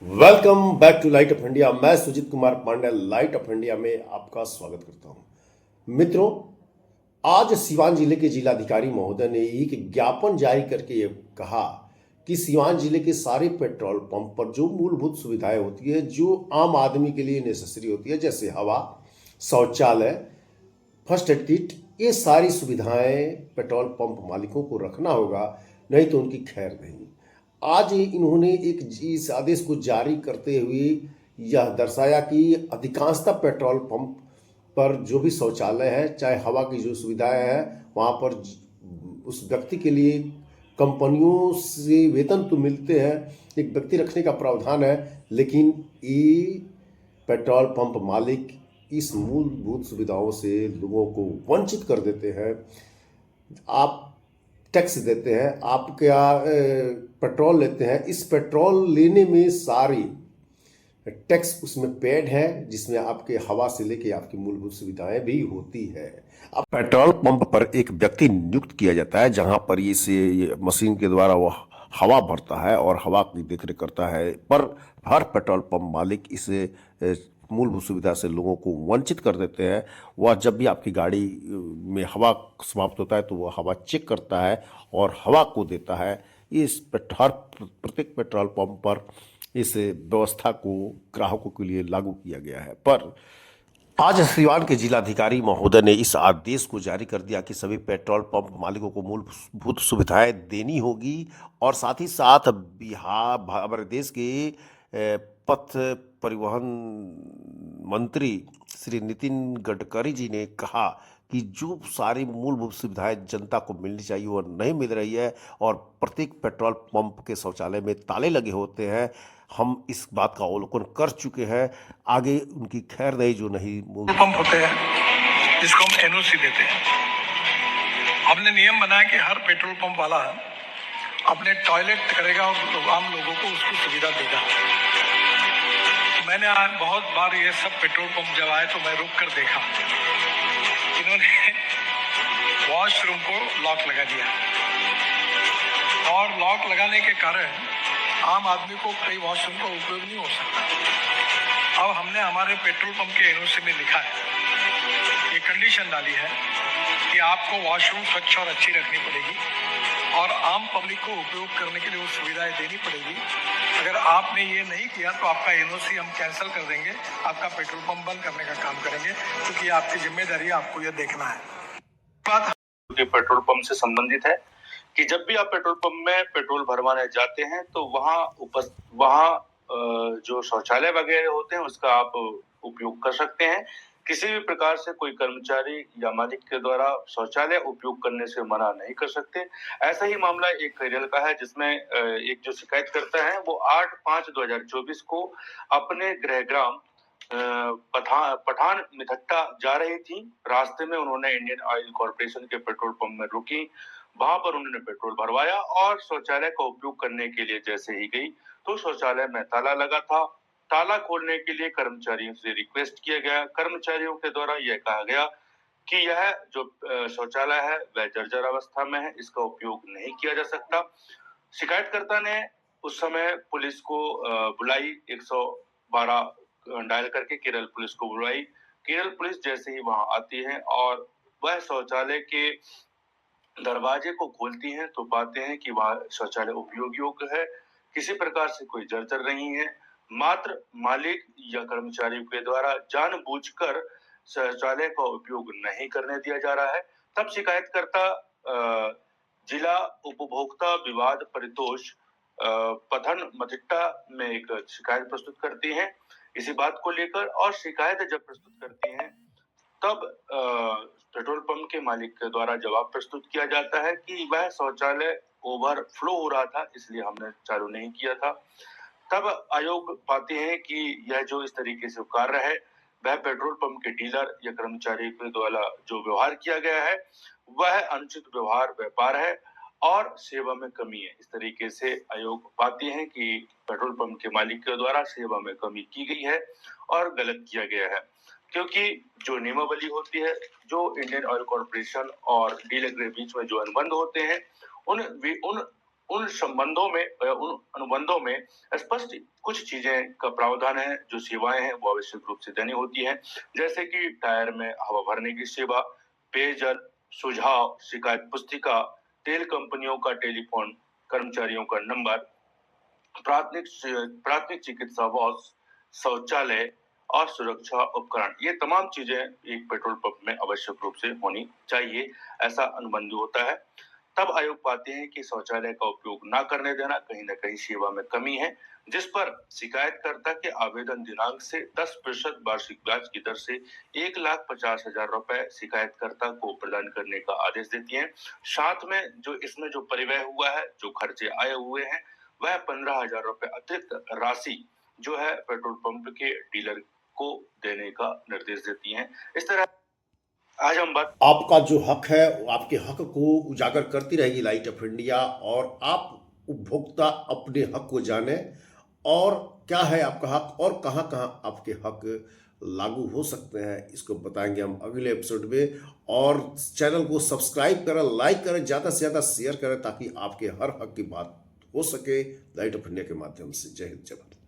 Welcome back to light of India. मैं Sujeet Kumar Pandey light of India में आपका स्वागत करता हूं। मित्रों, आज सिवान जिले के जिलाधिकारी महोदय ने एक ज्ञापन जारी करके ये कहा कि सिवान जिले के सारे पेट्रोल पंप पर जो मूलभूत सुविधाएं होती है, जो आम आदमी के लिए नेसेसरी होती है, जैसे हवा, शौचालय, फर्स्ट एड किट, ये सारी सुविधाएं पेट्रोल पंप मालिकों को रखना होगा, नहीं तो उनकी खैर नहीं। आज इन्होंने एक इस आदेश को जारी करते हुए यह दर्शाया कि अधिकांशतः पेट्रोल पंप पर जो भी शौचालय है, चाहे हवा की जो सुविधाएं हैं, वहाँ पर उस व्यक्ति के लिए कंपनियों से वेतन तो मिलते हैं, एक व्यक्ति रखने का प्रावधान है, लेकिन ये पेट्रोल पंप मालिक इस मूलभूत सुविधाओं से लोगों को वंचित कर देते हैं। आप टैक्स देते हैं, आप क्या पेट्रोल लेते हैं, इस पेट्रोल लेने में सारी टैक्स उसमें पेड है, जिसमें आपके हवा से लेके आपकी मूलभूत सुविधाएं भी होती है। अब पेट्रोल पंप पर एक व्यक्ति नियुक्त किया जाता है, जहां पर ये मशीन के द्वारा वह हवा भरता है और हवा की देखरेख करता है। पर हर पेट्रोल पंप मालिक इसे मूलभूत सुविधा से लोगों को वंचित कर देते हैं। वह जब भी आपकी गाड़ी में हवा समाप्त होता है तो वह हवा चेक करता है और हवा को देता है। हर प्रत्येक पेट्रोल पंप पर इस व्यवस्था को ग्राहकों के लिए लागू किया गया है। पर आज सिवान के जिलाधिकारी महोदय ने इस आदेश को जारी कर दिया कि सभी पेट्रोल पंप मालिकों को मूलभूत सुविधाएं देनी होगी, और साथ ही साथ बिहार हमारे देश के पथ परिवहन मंत्री श्री नितिन गडकरी जी ने कहा कि जो सारी मूलभूत सुविधाएं जनता को मिलनी चाहिए वो नहीं मिल रही है, और प्रत्येक पेट्रोल पंप के शौचालय में ताले लगे होते हैं। हम इस बात का अवलोकन कर चुके हैं, आगे उनकी खैर नहीं जो नहीं पंप होते हैं जिसको हम एनओसी देते हैं। हमने नियम बनाया कि हर पेट्रोल पंप वाला अपने टॉयलेट करेगा और आम लोगों को उसकी सुविधा देगा। मैंने बहुत बार ये सब पेट्रोल पंप जब आए तो मैं रुक कर देखा, इन्होंने वॉशरूम को लॉक लगा दिया, और लॉक लगाने के कारण आम आदमी को कई वॉशरूम का उपयोग नहीं हो सकता। अब हमने हमारे पेट्रोल पंप के एनओसी में लिखा है, ये कंडीशन डाली है कि आपको वॉशरूम स्वच्छ और अच्छी रखनी पड़ेगी और आम पब्लिक को उपयोग करने के लिए वो सुविधाएं देनी पड़ेगी। अगर आपने ये नहीं किया तो आपका एनओसी हम कैंसिल कर देंगे, आपका पेट्रोल पंप बंद करने का काम करेंगे, क्योंकि आपकी जिम्मेदारी है, आपको ये देखना है। बात पेट्रोल पंप से संबंधित है कि जब भी आप पेट्रोल पंप में पेट्रोल भरवाने जाते हैं तो वहाँ जो शौचालय वगैरह होते हैं उसका आप उपयोग कर सकते हैं। किसी भी प्रकार से कोई कर्मचारी या मालिक के द्वारा शौचालय उपयोग करने से मना नहीं कर सकते। ऐसा ही मामला एक फेरियल का है, जिसमें एक जो शिकायत करता है वो 8/5/2024 को अपने गृहग्राम पठान मिथट्टा जा रही थी। रास्ते में उन्होंने इंडियन ऑयल कॉर्पोरेशन के पेट्रोल पंप में रुकी, वहां पर उन्होंने पेट्रोल भरवाया और शौचालय का उपयोग करने के लिए जैसे ही गई तो शौचालय में ताला लगा था। ताला खोलने के लिए कर्मचारियों से रिक्वेस्ट किया गया। कर्मचारियों के द्वारा यह कहा गया कि यह जो शौचालय है वह जर्जर अवस्था में है, इसका उपयोग नहीं किया जा सकता। शिकायतकर्ता ने उस समय पुलिस को बुलाई, 112 डायल करके केरल पुलिस को बुलाई। केरल पुलिस जैसे ही वहां आती है और वह शौचालय के दरवाजे को खोलती हैं तो पाते हैं कि वह शौचालय उपयोग योग्य है, किसी प्रकार से कोई जर्जर नहीं है। मात्र मालिक या कर्मचारियों के द्वारा जानबूझकर शौचालय का उपयोग नहीं करने दिया जा रहा है। तब शिकायतकर्ता जिला उपभोक्ता विवाद परितोष पठन मथिट्टा में एक शिकायत प्रस्तुत करती हैं इसी बात को लेकर, और शिकायत जब प्रस्तुत करती हैं तब पेट्रोल पंप के मालिक के द्वारा जवाब प्रस्तुत किया जाता है कि वह शौचालय ओवरफ्लो हो रहा था, इसलिए हमने चालू नहीं किया था। तब आयोग पाते हैं कि यह जो इस तरीके से कार्य है वह पेट्रोल पंप के डीलर या कर्मचारी के द्वारा जो व्यवहार किया गया है वह अनुचित व्यवहार व्यापार है और सेवा में कमी है। इस तरीके से आयोग पाते हैं कि पेट्रोल पंप के मालिक के द्वारा सेवा में कमी की गई है और गलत किया गया है, क्योंकि जो नियमावली होती है, जो इंडियन ऑयल कॉर्पोरेशन और डीलर के बीच में जो अनुबंध होते हैं, उन संबंधों में उन अनुबंधों में स्पष्ट कुछ चीजें का प्रावधान है। जो सेवाएं हैं वो आवश्यक रूप से देनी होती है, जैसे कि टायर में हवा भरने की सेवा, पेयजल, सुझाव, शिकायत पुस्तिका, तेल कंपनियों का टेलीफोन, कर्मचारियों का नंबर, प्राथमिक चिकित्सा वाश, शौचालय और सुरक्षा उपकरण। ये तमाम चीजें एक पेट्रोल पंप में आवश्यक रूप से होनी चाहिए, ऐसा अनुबंध होता है। तब आयोग पाते हैं कि शौचालय का उपयोग न करने देना कहीं न कहीं सेवा में कमी है, जिस पर शिकायतकर्ता के आवेदन दिनांक से 10% वार्षिक ब्याज की दर से 1,50,000 रुपए शिकायतकर्ता को प्रदान करने का आदेश देती है। साथ में जो इसमें जो परिव्यय हुआ है, जो खर्चे आए हुए हैं, वह 15,000 रुपए अतिरिक्त राशि जो है पेट्रोल पंप के डीलर को देने का निर्देश देती है। इस तरह आज हम बात आपका जो हक है वो आपके हक को उजागर करती रहेगी लाइट ऑफ इंडिया, और आप उपभोक्ता अपने हक को जाने और क्या है आपका हक और कहाँ कहाँ आपके हक लागू हो सकते हैं, इसको बताएंगे हम अगले एपिसोड में। और चैनल को सब्सक्राइब करें, लाइक करें, ज़्यादा से ज़्यादा शेयर करें ताकि आपके हर हक की बात हो सके लाइट ऑफ इंडिया के माध्यम से। जय हिंद, जय भारत।